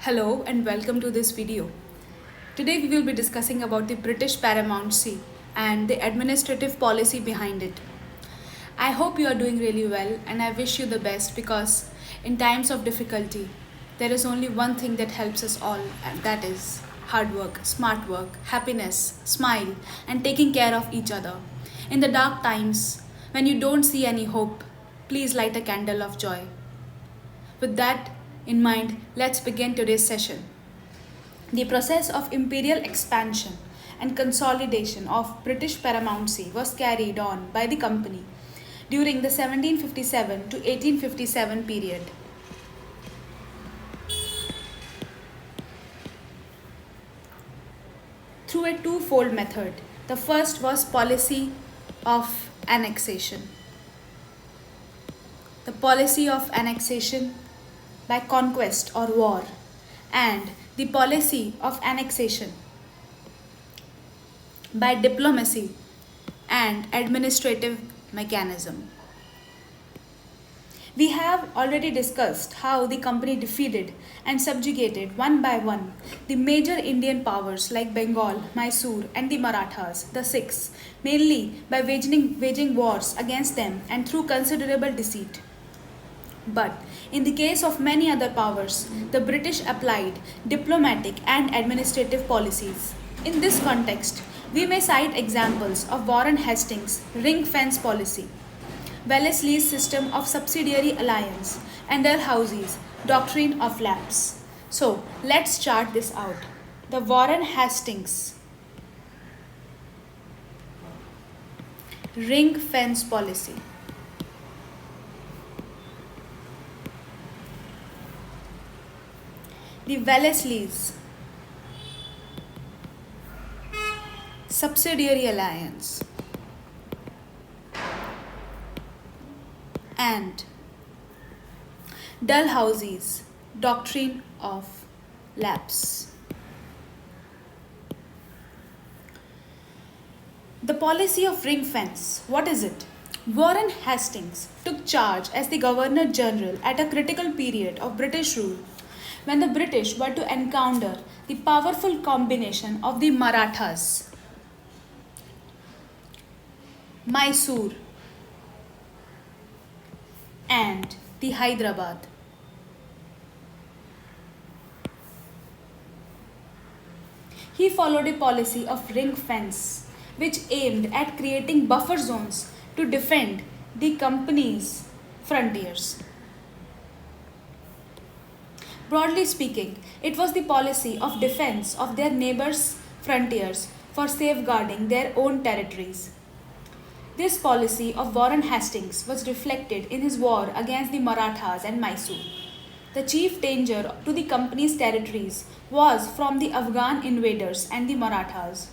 Hello and welcome to this video. Today we will be discussing about the British paramountcy and the administrative policy behind it. I hope you are doing really well and I wish you the best because in times of difficulty there is only one thing that helps us all, and that is hard work, smart work, happiness, smile and taking care of each other. In the dark times when you don't see any hope, please light a candle of joy. With that in mind, let's begin today's session. The process of imperial expansion and consolidation of British paramountcy was carried on by the company during the 1757 to 1857 period. Through a twofold method. The first was policy of annexation. The policy of annexation by conquest or war, and the policy of annexation by diplomacy and administrative mechanism. We have already discussed how the company defeated and subjugated one by one the major Indian powers like Bengal, Mysore and the Marathas, the Sikhs, mainly by waging wars against them and through considerable deceit. But in the case of many other powers, the British applied diplomatic and administrative policies. In this context, we may cite examples of Warren Hastings' ring fence policy, Wellesley's system of subsidiary alliance, and Dalhousie's doctrine of lapse. So, let's chart this out. The Warren Hastings ring fence policy. The Wellesley's subsidiary alliance and Dalhousie's doctrine of lapse. The policy of ring fence, what is it? Warren Hastings took charge as the Governor General at a critical period of British rule when the British were to encounter the powerful combination of the Marathas, Mysore, and the Hyderabad. He followed a policy of ring fence, which aimed at creating buffer zones to defend the company's frontiers. Broadly speaking, it was the policy of defense of their neighbors' frontiers for safeguarding their own territories. This policy of Warren Hastings was reflected in his war against the Marathas and Mysore. The chief danger to the company's territories was from the Afghan invaders and the Marathas.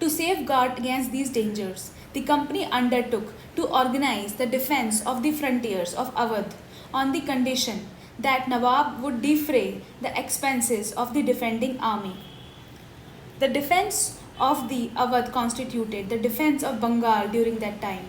To safeguard against these dangers, the company undertook to organize the defense of the frontiers of Awadh on the condition that Nawab would defray the expenses of the defending army. The defense of the Awadh constituted the defense of Bengal during that time.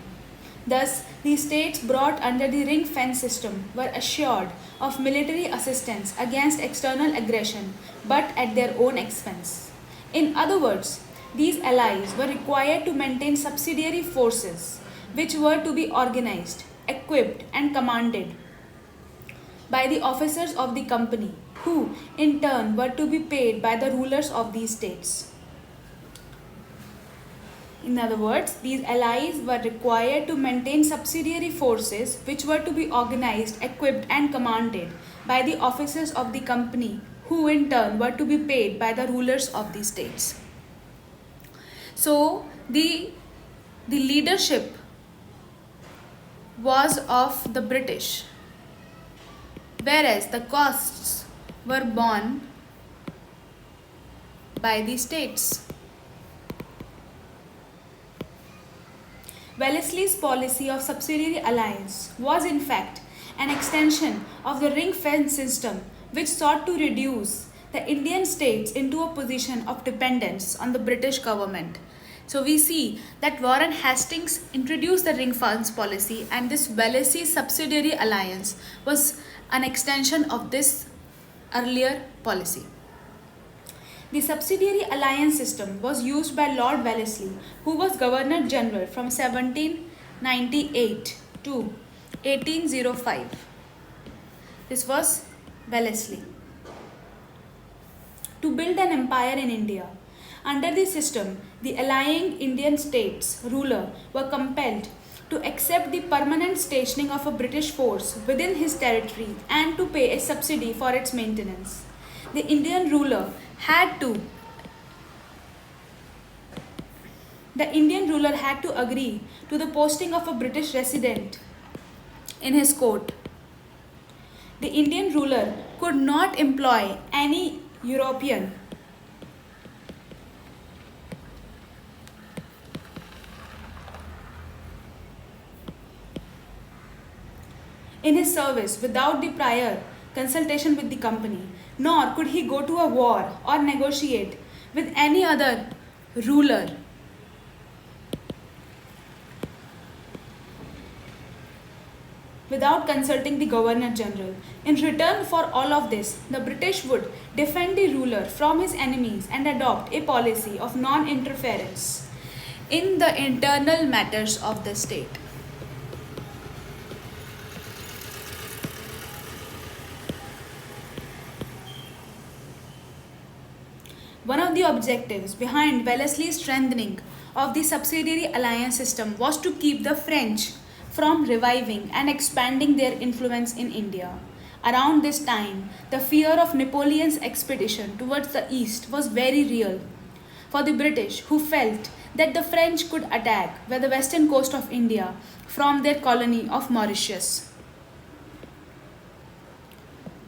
Thus, the states brought under the ring fence system were assured of military assistance against external aggression, but at their own expense. In other words, these allies were required to maintain subsidiary forces, which were to be organized, equipped, and commanded by the officers of the company, who in turn were to be paid by the rulers of these states. In other words, these allies were required to maintain subsidiary forces which were to be organized, equipped and commanded by the officers of the company, who in turn were to be paid by the rulers of the states. So, the leadership was of the British, whereas the costs were borne by the states. Wellesley's policy of subsidiary alliance was in fact an extension of the ring fence system, which sought to reduce the Indian states into a position of dependence on the British government. So we see that Warren Hastings introduced the ring fence policy, and this Wellesley subsidiary alliance was an extension of this earlier policy. The subsidiary alliance system was used by Lord Wellesley, who was Governor General from 1798 to 1805. This was Wellesley. To build an empire in India. Under the system, the allying Indian states' ruler were compelled to accept the permanent stationing of a British force within his territory and to pay a subsidy for its maintenance. The Indian ruler had to agree to the posting of a British resident in his court. The Indian ruler could not employ any European in his service without the prior consultation with the company, nor could he go to a war or negotiate with any other ruler without consulting the Governor General. In return for all of this, the British would defend the ruler from his enemies and adopt a policy of non-interference in the internal matters of the state. One of the objectives behind Wellesley's strengthening of the subsidiary alliance system was to keep the French from reviving and expanding their influence in India. Around this time, the fear of Napoleon's expedition towards the east was very real for the British, who felt that the French could attack the western coast of India from their colony of Mauritius.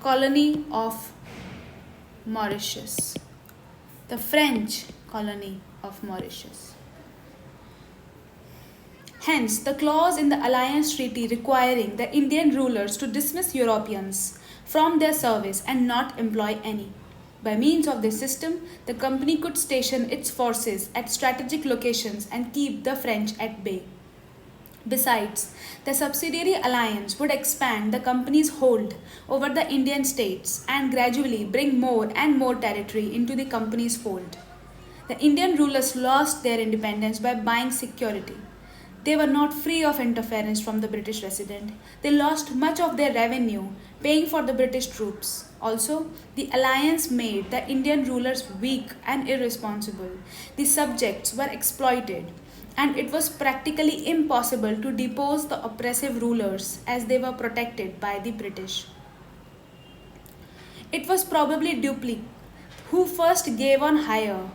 Colony of Mauritius. The French colony of Mauritius. Hence, the clause in the alliance treaty requiring the Indian rulers to dismiss Europeans from their service and not employ any. By means of this system, the company could station its forces at strategic locations and keep the French at bay. Besides, the subsidiary alliance would expand the company's hold over the Indian states and gradually bring more and more territory into the company's fold. The Indian rulers lost their independence by buying security. They were not free of interference from the British resident. They lost much of their revenue paying for the British troops. Also, the alliance made the Indian rulers weak and irresponsible. The subjects were exploited, and it was practically impossible to depose the oppressive rulers as they were protected by the British. It was probably Dupleix who first gave on hire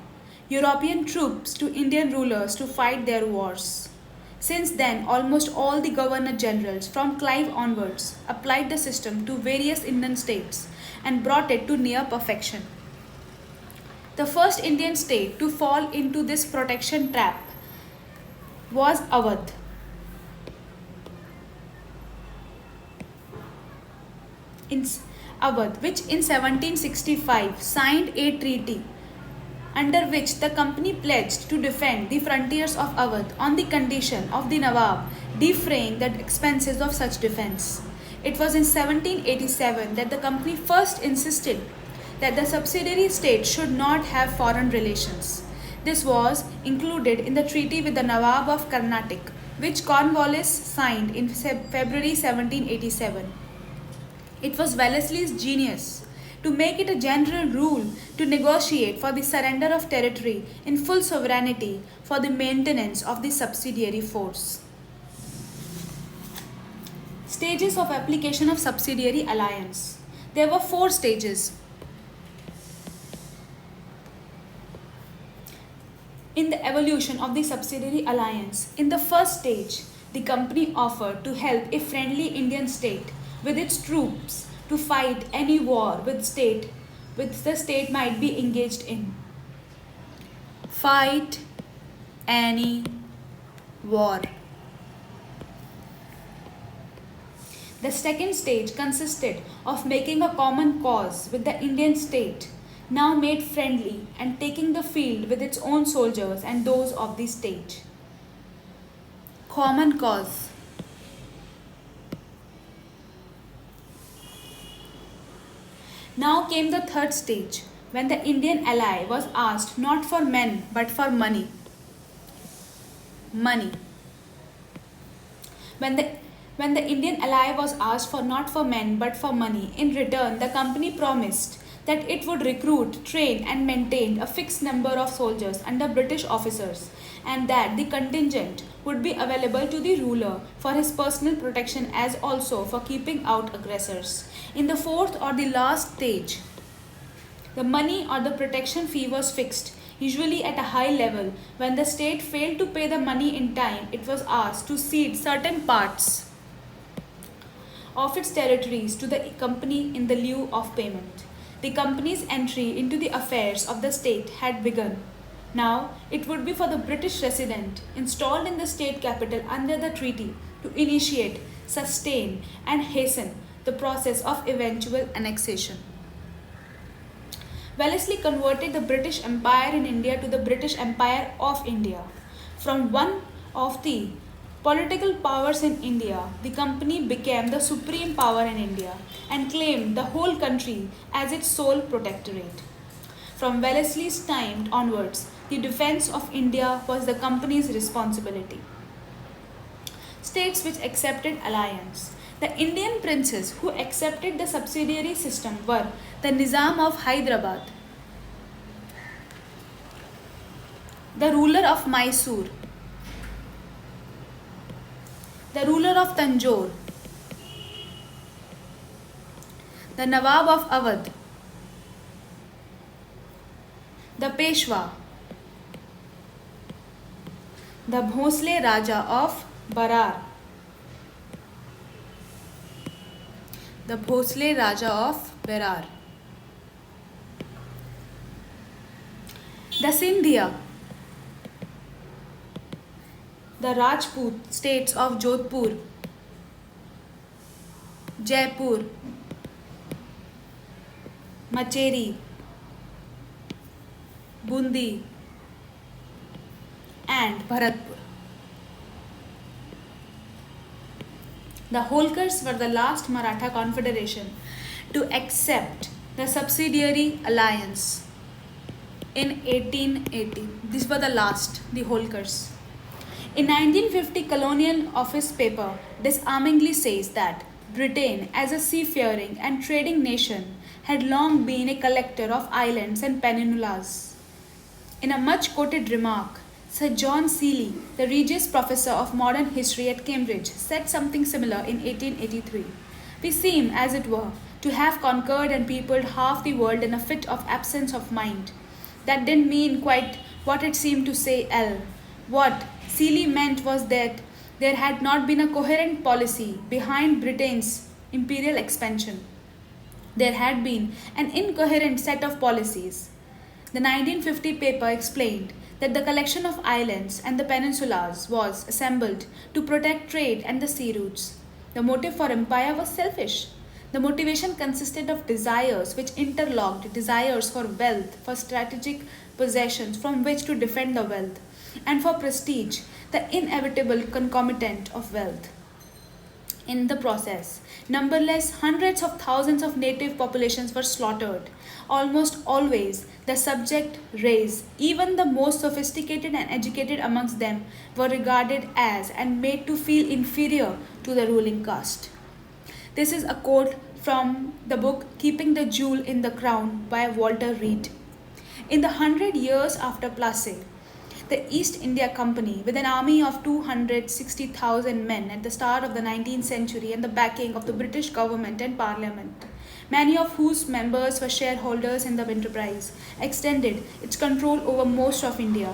European troops to Indian rulers to fight their wars. Since then, almost all the governor generals from Clive onwards applied the system to various Indian states and brought it to near perfection. The first Indian state to fall into this protection trap was Awadh. Which in 1765 signed a treaty under which the company pledged to defend the frontiers of Awadh on the condition of the Nawab defraying the expenses of such defense. It was in 1787 that the company first insisted that the subsidiary state should not have foreign relations. This was included in the treaty with the Nawab of Carnatic, which Cornwallis signed in February 1787. It was Wellesley's genius to make it a general rule to negotiate for the surrender of territory in full sovereignty for the maintenance of the subsidiary force. Stages of application of subsidiary alliance. There were 4 stages. In the evolution of the subsidiary alliance, in the first stage, the company offered to help a friendly Indian state with its troops to fight any war which the state might be engaged in. Fight any war. The second stage consisted of making a common cause with the Indian state, now made friendly, and taking the field with its own soldiers and those of the state. Common cause. Now came the third stage, when the Indian ally was asked not for men but for money. Money. When the when the Indian ally was asked for not for men but for money, in return the company promised that it would recruit, train and maintain a fixed number of soldiers under British officers, and that the contingent would be available to the ruler for his personal protection as also for keeping out aggressors. In the fourth or the last stage, the money or the protection fee was fixed, usually at a high level. When the state failed to pay the money in time, it was asked to cede certain parts of its territories to the company in the lieu of payment. The company's entry into the affairs of the state had begun. Now it would be for the British resident installed in the state capital under the treaty to initiate, sustain, and hasten the process of eventual annexation. Wellesley converted the British Empire in India to the British Empire of India. From one of the political powers in India, the company became the supreme power in India and claimed the whole country as its sole protectorate. From Wellesley's time onwards, the defense of India was the company's responsibility. States which accepted alliance. The Indian princes who accepted the subsidiary system were the Nizam of Hyderabad, the ruler of Mysore, the ruler of Tanjore, the Nawab of Awadh, the Peshwa, the Bhosle Raja of Barar, the Bhosle Raja of Berar, the Sindhia, the Rajput states of Jodhpur, Jaipur, Macheri, Bundi, and Bharatpur. The Holkars were the last Maratha confederation to accept the subsidiary alliance in 1880. These were the last, the Holkars. In 1950, Colonial Office paper disarmingly says that Britain, as a seafaring and trading nation, had long been a collector of islands and peninsulas. In a much quoted remark, Sir John Seeley, the Regius Professor of Modern History at Cambridge, said something similar in 1883. We seem, as it were, to have conquered and peopled half the world in a fit of absence of mind. That didn't mean quite what it seemed to say, L. What Seeley meant was that there had not been a coherent policy behind Britain's imperial expansion. There had been an incoherent set of policies. The 1950 paper explained that the collection of islands and the peninsulas was assembled to protect trade and the sea routes. The motive for empire was selfish. The motivation consisted of desires which interlocked desires for wealth, for strategic possessions from which to defend the wealth, and for prestige, the inevitable concomitant of wealth. In the process, numberless hundreds of thousands of native populations were slaughtered. Almost always, the subject race, even the most sophisticated and educated amongst them, were regarded as and made to feel inferior to the ruling caste. This is a quote from the book Keeping the Jewel in the Crown by Walter Reed. In the 100 years after Plassey, the East India Company, with an army of 260,000 men at the start of the 19th century and the backing of the British government and parliament, many of whose members were shareholders in the enterprise, extended its control over most of India.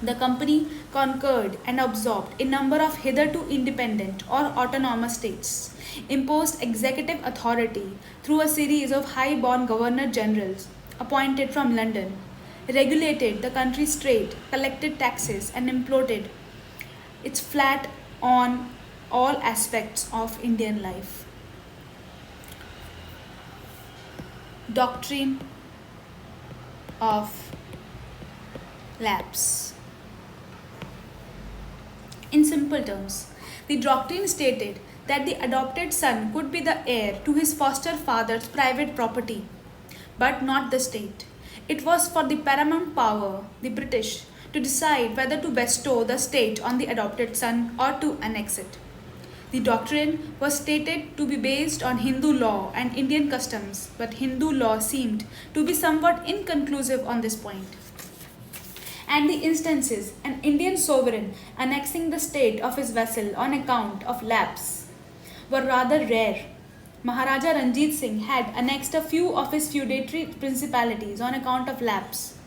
The company conquered and absorbed a number of hitherto independent or autonomous states, imposed executive authority through a series of high-born governor-generals appointed from London, regulated the country's trade, collected taxes, and imploded its flat on all aspects of Indian life. Doctrine of lapse. In simple terms, the doctrine stated that the adopted son could be the heir to his foster father's private property, but not the state. It was for the paramount power, the British, to decide whether to bestow the state on the adopted son or to annex it. The doctrine was stated to be based on Hindu law and Indian customs, but Hindu law seemed to be somewhat inconclusive on this point. And the instances, an Indian sovereign annexing the state of his vassal on account of lapse, were rather rare. Maharaja Ranjit Singh had annexed a few of his feudatory principalities on account of lapse.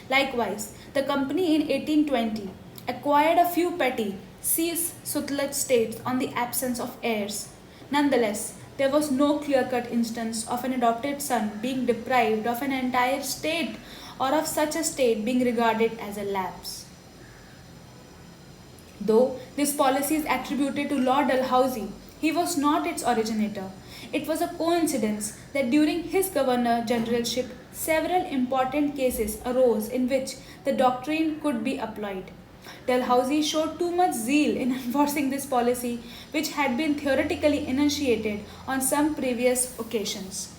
Likewise, the company in 1820 acquired a few petty Cis-Sutlej states on the absence of heirs. Nonetheless, there was no clear-cut instance of an adopted son being deprived of an entire state or of such a state being regarded as a lapse. Though this policy is attributed to Lord Dalhousie, he was not its originator. It was a coincidence that during his governor generalship, several important cases arose in which the doctrine could be applied. Dalhousie showed too much zeal in enforcing this policy, which had been theoretically enunciated on some previous occasions.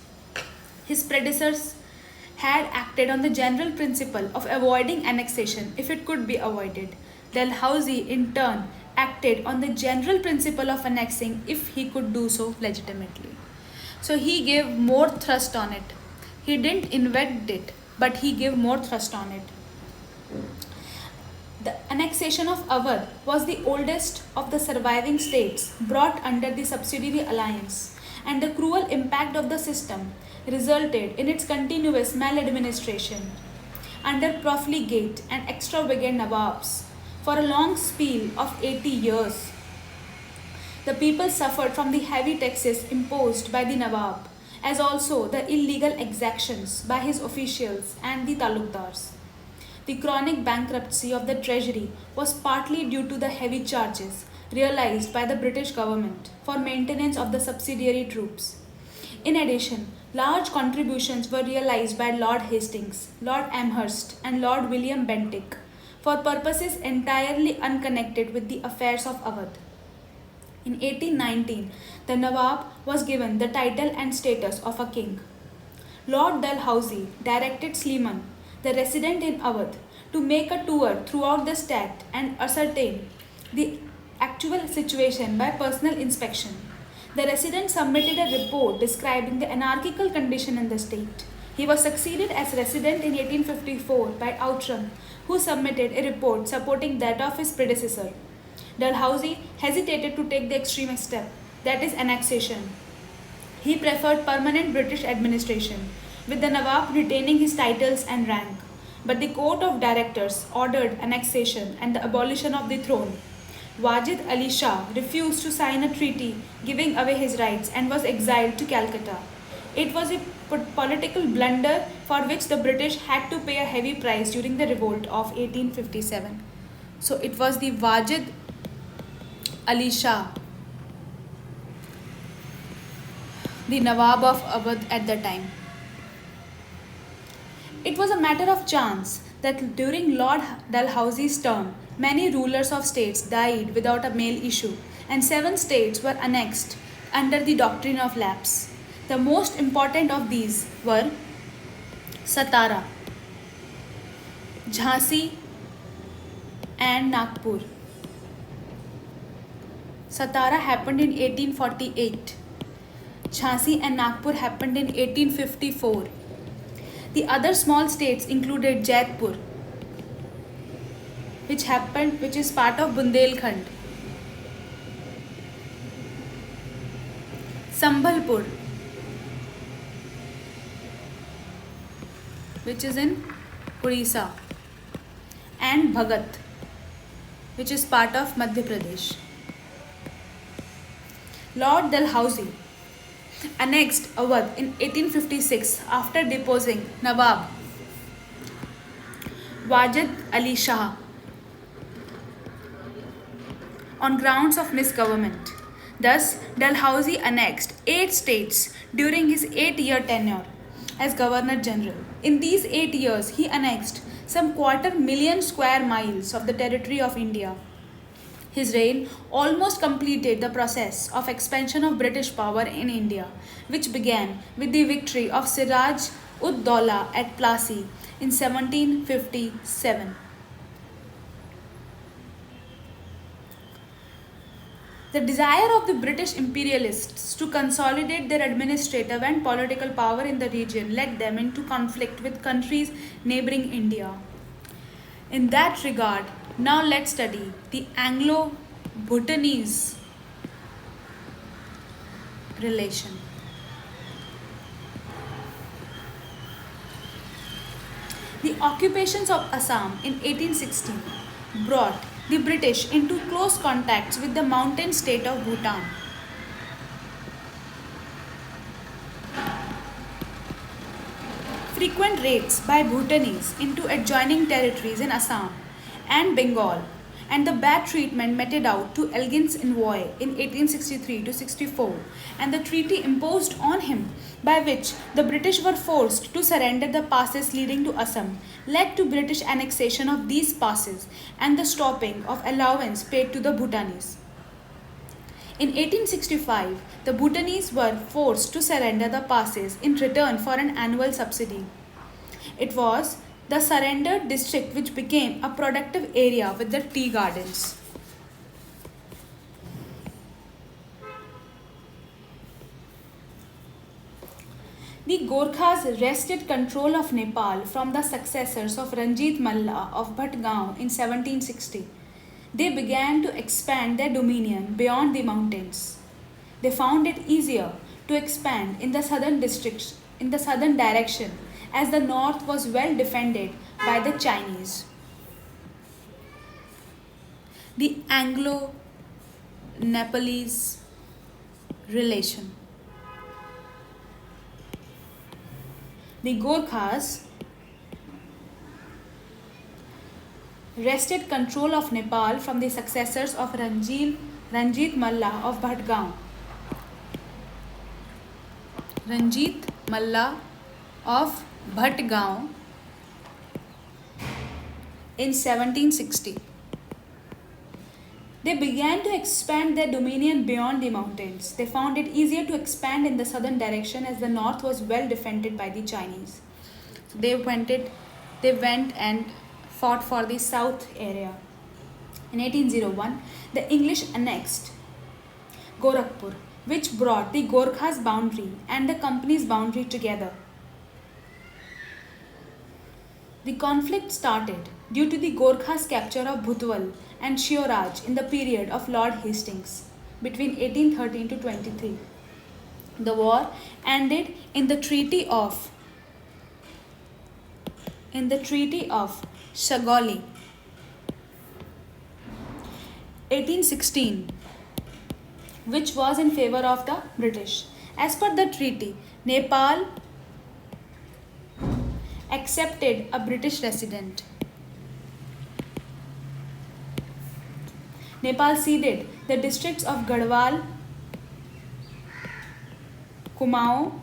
His predecessors had acted on the general principle of avoiding annexation if it could be avoided. Dalhousie, in turn, acted on the general principle of annexing if he could do so legitimately. So he gave more thrust on it. He didn't invent it, but he gave more thrust on it. The annexation of Awadh was the oldest of the surviving states brought under the subsidiary alliance, and the cruel impact of the system resulted in its continuous maladministration under profligate and extravagant Nawabs for a long spell of 80 years. The people suffered from the heavy taxes imposed by the Nawab, as also the illegal exactions by his officials and the talukdars. The chronic bankruptcy of the treasury was partly due to the heavy charges realized by the British government for maintenance of the subsidiary troops. In addition, large contributions were realized by Lord Hastings, Lord Amherst, and Lord William Bentinck for purposes entirely unconnected with the affairs of Awadh. In 1819, the Nawab was given the title and status of a king. Lord Dalhousie directed Sleeman, the resident in Awadh, to make a tour throughout the state and ascertain the actual situation by personal inspection. The resident submitted a report describing the anarchical condition in the state. He was succeeded as resident in 1854 by Outram, who submitted a report supporting that of his predecessor. Dalhousie hesitated to take the extreme step, that is annexation. He preferred permanent British administration, with the Nawab retaining his titles and rank. But the Court of Directors ordered annexation and the abolition of the throne. Wajid Ali Shah refused to sign a treaty giving away his rights and was exiled to Calcutta. It was a political blunder for which the British had to pay a heavy price during the revolt of 1857. So it was the Wajid Ali Shah, the Nawab of Awadh at the time. It was a matter of chance that during Lord Dalhousie's term, many rulers of states died without a male issue, and 7 states were annexed under the doctrine of lapse. The most important of these were Satara, Jhansi, and Nagpur. Satara happened in 1848. Jhansi and Nagpur happened in 1854. The other small states included Jaipur, which is part of Bundelkhand, Sambhalpur, which is in Odisha, and Bhagat, which is part of Madhya Pradesh. Lord Dalhousie annexed Awadh in 1856 after deposing Nawab Wajid Ali Shah on grounds of misgovernment. Thus, Dalhousie annexed 8 states during his 8-year tenure as Governor General. In these 8 years, he annexed some 250,000 square miles of the territory of India. His reign almost completed the process of expansion of British power in India, which began with the victory of Siraj ud Daulah at Plassey in 1757. The desire of the British imperialists to consolidate their administrative and political power in the region led them into conflict with countries neighboring India. In that regard, now let's study the Anglo-Bhutanese relation. The occupations of Assam in 1816 brought the British into close contacts with the mountain state of Bhutan. Frequent raids by Bhutanese into adjoining territories in Assam and Bengal, and the bad treatment meted out to Elgin's envoy in 1863 to 64, and the treaty imposed on him by which the British were forced to surrender the passes leading to Assam led to British annexation of these passes and the stopping of allowance paid to the Bhutanese. In 1865, the Bhutanese were forced to surrender the passes in return for an annual subsidy. It was the surrendered district which became a productive area with the tea gardens. The Gorkhas wrested control of Nepal from the successors of Ranjit Malla of Bhatgaon in 1760. They began to expand their dominion beyond the mountains. They found it easier to expand in the southern districts in the southern direction as the north was well defended by the Chinese. The Anglo-Nepalese relation. The Gorkhas wrested control of Nepal from the successors of Ranjit Malla of Bhatgaon. Ranjit Malla of Bhatgaon in 1760. They began to expand their dominion beyond the mountains. They found it easier to expand in the southern direction as the north was well defended by the Chinese. So they went and fought for the south area. In 1801, the English annexed Gorakhpur, which brought the Gorkhas' boundary and the company's boundary together. The conflict started due to the Gorkhas' capture of Bhutwal and Shioraj in the period of Lord Hastings between 1813 to 23. The war ended in the Treaty of Shagoli 1816, which was in favor of the British. As per the treaty, Nepal accepted a British resident. Nepal ceded the districts of Garhwal, Kumaon,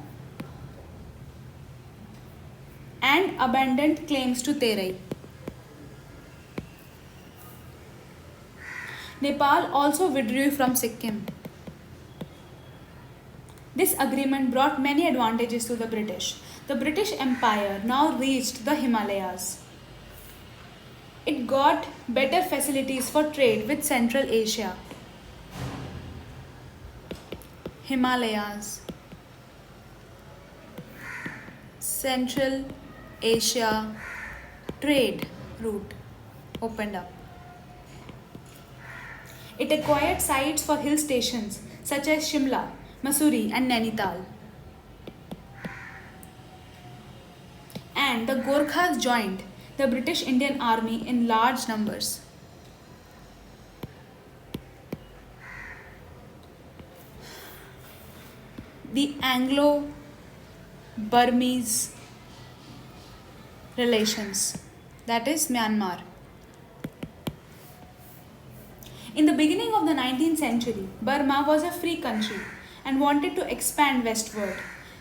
and abandoned claims to Terai. Nepal also withdrew from Sikkim. This agreement brought many advantages to the British. The British Empire now reached the Himalayas. It got better facilities for trade with Central Asia. Himalayas. Central Asia trade route opened up. It acquired sites for hill stations such as Shimla, Mussoorie and Nainital. And the Gorkhas joined the British Indian Army in large numbers. The Anglo-Burmese relations, that is Myanmar. In the beginning of the 19th century, Burma was a free country and wanted to expand westward.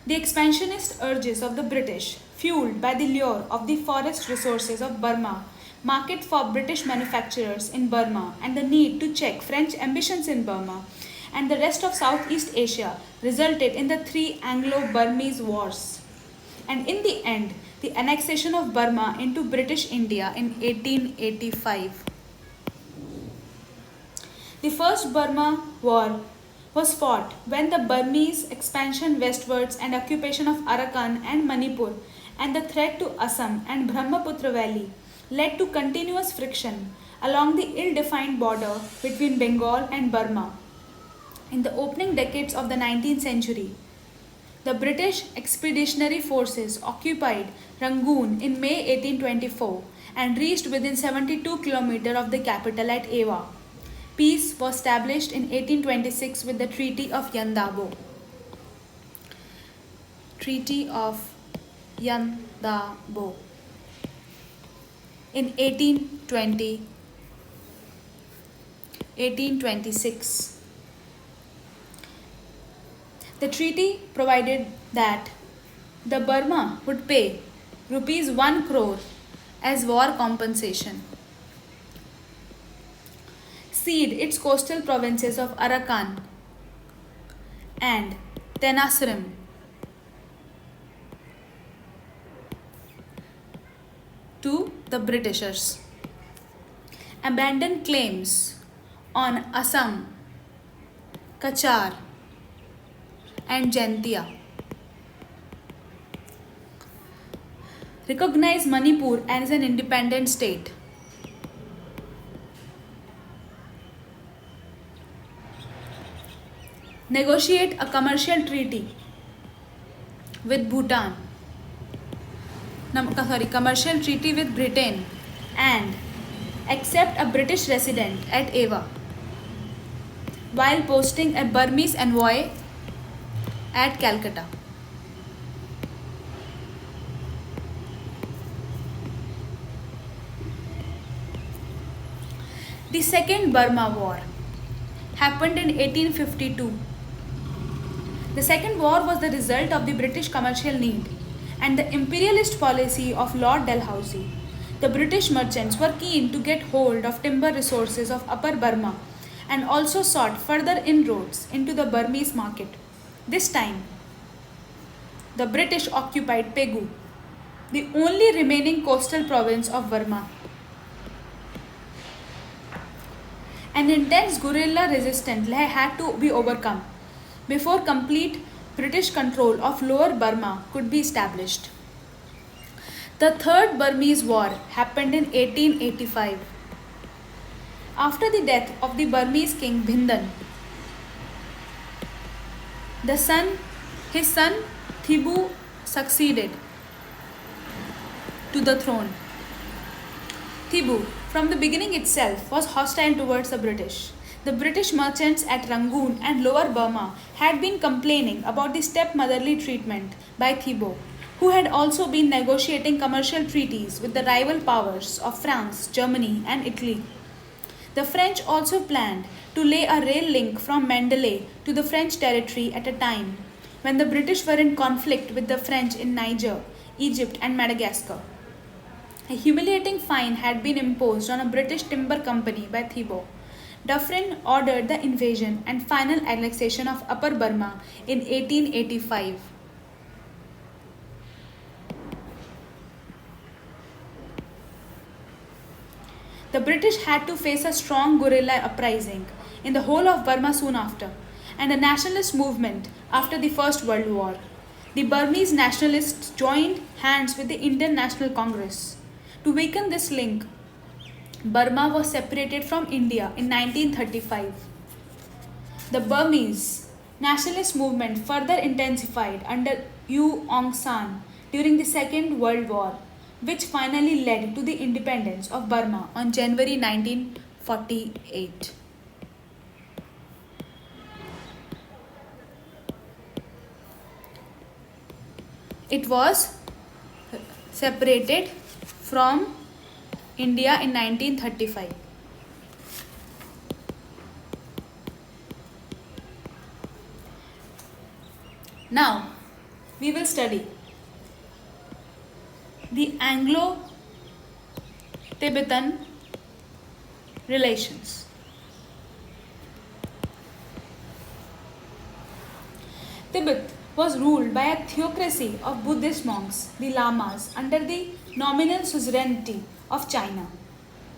The expansionist urges of the British, fueled by the lure of the forest resources of Burma, market for British manufacturers in Burma, and the need to check French ambitions in Burma and the rest of Southeast Asia resulted in the three Anglo-Burmese wars. And in the end, the annexation of Burma into British India in 1885. The First Burma War was fought when the Burmese expansion westwards and occupation of Arakan and Manipur and the threat to Assam and Brahmaputra Valley led to continuous friction along the ill-defined border between Bengal and Burma. In the opening decades of the 19th century, the British Expeditionary Forces occupied Rangoon in May 1824 and reached within 72 km of the capital at Ava. Peace was established in 1826 with the Treaty of Yandabo. Treaty of Yandabo. In 1826. The treaty provided that the Burma would pay rupees 1 crore as war compensation, cede its coastal provinces of Arakan and Tenasserim to the Britishers, abandon claims on Assam, Kachar and Jaintia, recognize Manipur as an independent state, negotiate a commercial treaty with Bhutan, commercial treaty with Britain, and accept a British resident at Ava while posting a Burmese envoy at Calcutta. The Second Burma War happened in 1852. The Second War was the result of the British commercial need and the imperialist policy of Lord Dalhousie. The British merchants were keen to get hold of timber resources of Upper Burma and also sought further inroads into the Burmese market. This time, the British occupied Pegu, the only remaining coastal province of Burma. An intense guerrilla resistance had to be overcome before complete British control of Lower Burma could be established. The Third Burmese War happened in 1885. After the death of the Burmese king Bhindan, his son Thibu succeeded to the throne. Thibu, from the beginning itself, was hostile towards the British. The British merchants at Rangoon and Lower Burma had been complaining about the stepmotherly treatment by Thibaut, who had also been negotiating commercial treaties with the rival powers of France, Germany, and Italy. The French also planned to lay a rail link from Mandalay to the French territory at a time when the British were in conflict with the French in Niger, Egypt, and Madagascar. A humiliating fine had been imposed on a British timber company by Thibaut. Dufferin ordered the invasion and final annexation of Upper Burma in 1885. The British had to face a strong guerrilla uprising in the whole of Burma soon after, and a nationalist movement after the First World War. The Burmese nationalists joined hands with the Indian National Congress. To weaken this link, Burma was separated from India in 1935. The Burmese nationalist movement further intensified under U Aung San during the Second World War, which finally led to the independence of Burma on January 1948. It was separated from India in 1935. Now, we will study the Tibetan relations. Tibet was ruled by a theocracy of Buddhist monks, the Lamas, under the nominal suzerainty of China.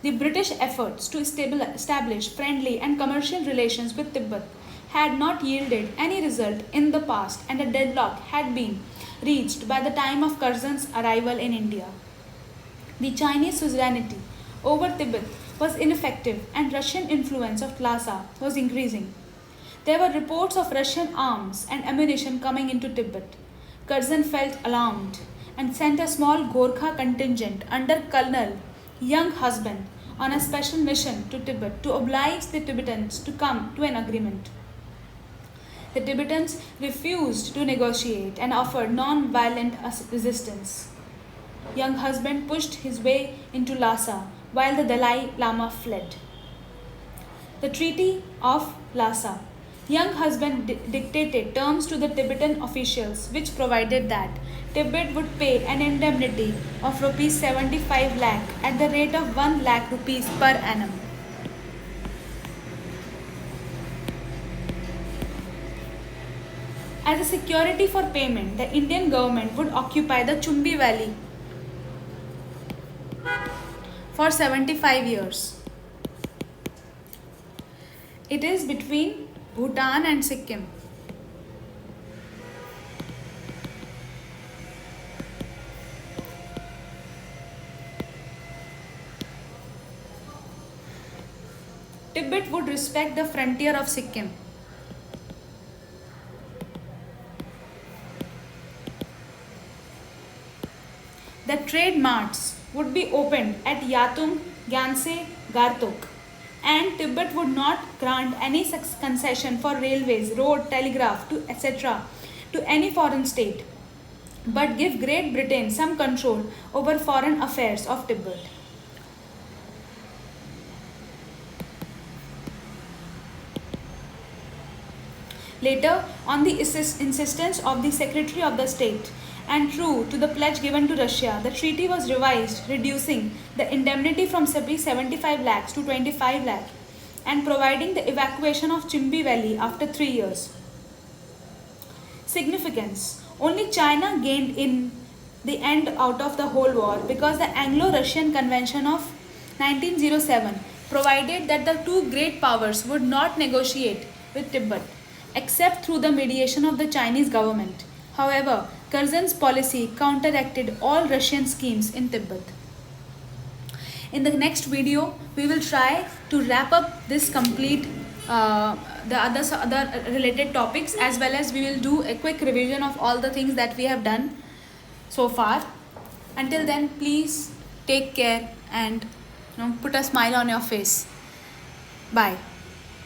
The British efforts to establish friendly and commercial relations with Tibet had not yielded any result in the past, and a deadlock had been reached by the time of Curzon's arrival in India. The Chinese suzerainty over Tibet was ineffective, and Russian influence of Lhasa was increasing. There were reports of Russian arms and ammunition coming into Tibet. Curzon felt alarmed and sent a small Gorkha contingent under Colonel Young Husband on a special mission to Tibet to oblige the Tibetans to come to an agreement. The Tibetans refused to negotiate and offered non-violent resistance. Young Husband pushed his way into Lhasa while the Dalai Lama fled. The Treaty of Lhasa. Young Husband dictated terms to the Tibetan officials which provided that Tibet would pay an indemnity of rupees 75 lakh at the rate of 1 lakh rupees per annum. As a security for payment, the Indian government would occupy the Chumbi Valley for 75 years. It is between Bhutan and Sikkim. Tibet would respect the frontier of Sikkim. The trade marts would be opened at Yatung, Gyanse, Gartok, and Tibet would not grant any concession for railways, road, telegraph, etc. to any foreign state, but give Great Britain some control over foreign affairs of Tibet. Later, on the insistence of the Secretary of the State, and true to the pledge given to Russia, the treaty was revised, reducing the indemnity from 75 lakhs to 25 lakh and providing the evacuation of Chumbi Valley after 3 years. Significance. Only China gained in the end out of the whole war because the Anglo-Russian Convention of 1907 provided that the two great powers would not negotiate with Tibet except through the mediation of the Chinese government. However, Curzon's policy counteracted all Russian schemes in Tibet. In the next video, we will try to wrap up this complete the other related topics, as well as we will do a quick revision of all the things that we have done so far. Until then, please take care and put a smile on your face. Bye.